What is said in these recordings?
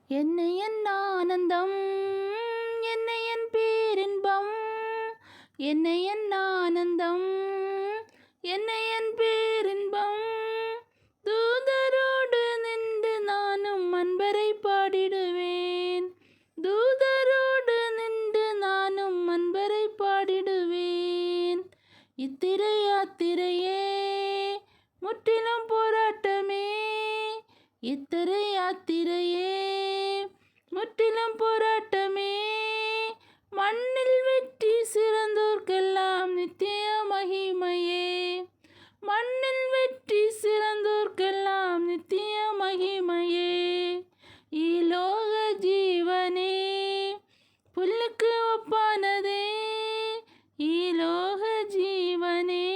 என்னை என் ஆனந்தம், என்னை என் பேரின்பம், என்னை என் ஆனந்தம், என்னை என் பேரின்பம். தூதரோடு நின்று நானும் அன்பரை பாடிடுவேன், தூதரோடு நின்று நானும் அன்பரை பாடிடுவேன். இத்திரை யாத்திரையே முற்றிலும் போராட்டமே, இத்திரை யாத்திரையே முற்றிலும் போராட்டமே. மண்ணில் வெற்றி சிறந்தோர்க்கெல்லாம் நித்திய மகிமையே, மண்ணில் வெற்றி சிறந்தோர்க்கெல்லாம் நித்திய மகிமையே. இலோக ஜீவனே புல்லுக்கு ஒப்பானதே, இலோக ஜீவனே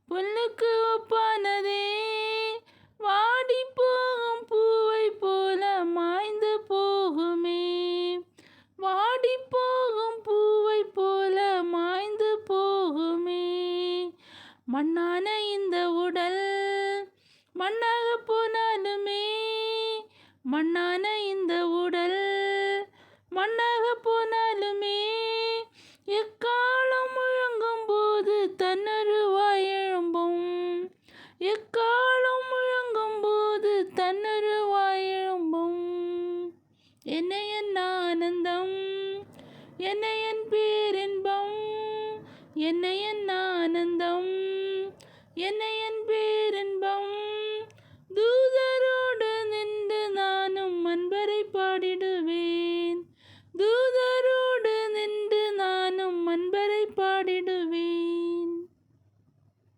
புல்லுக்கு ஒப்பானதே. வாடி போகும் பூவை போல மாய்ந்து போகுமே, வாடி போகும் பூவை போல மாய்ந்து போகுமே. மண்ணான இந்த உடல் மண்ணாக போனாலுமே, மண்ணான இந்த உடல் மண்ணாக போனாலுமே, எக்காலம் முழங்கும் போது தன்னுருவாய் எழும்பும், எக்காலம் முழங்கும் போது தன்னுருவாய் எழும்பும். என்னை என் ஆனந்தம், என்னை என் பேரின்பம், என்னை என் ஆனந்தம், என்னை என் பேரின்பம்.